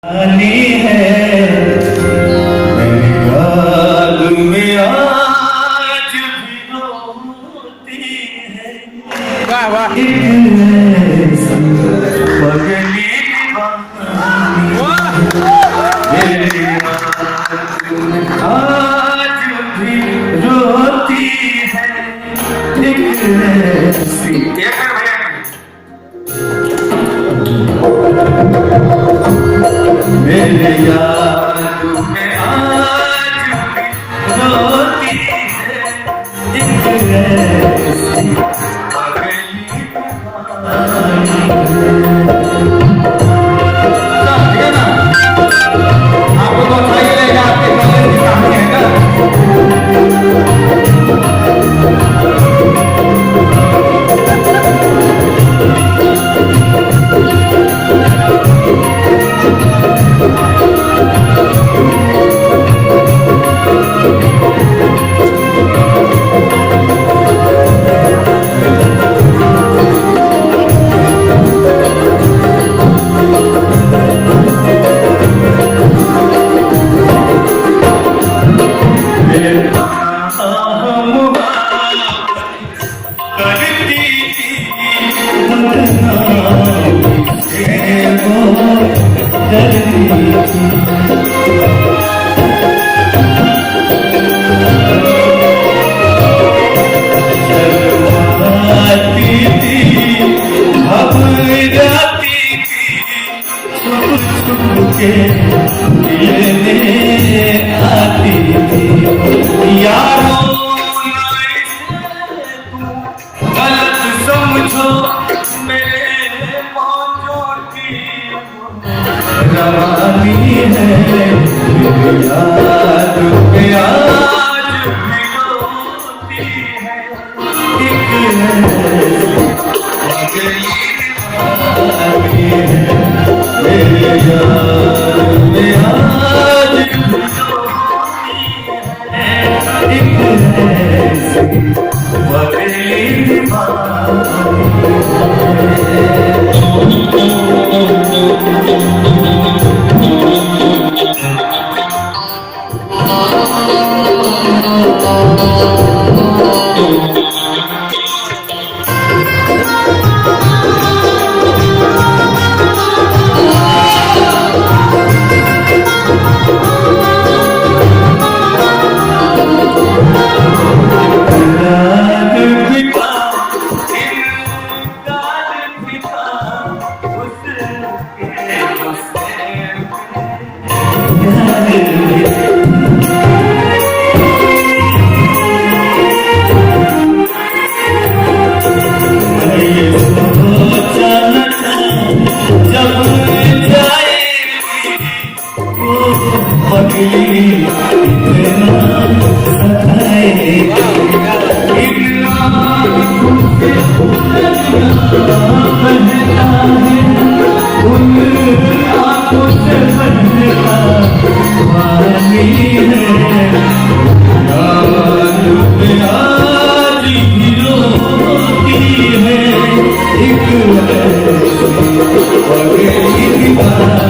आनी है मेरी याद में आज भी रोती है। वाह वाह पगली मेरी याद में आज भी रोती है। एक ऐसी मेरे याद में आज भी रोती है। एक ऐसी पगली आपको तो अच्छा ही रहेगा, आपके कॉलेज की कहानी है ना। एक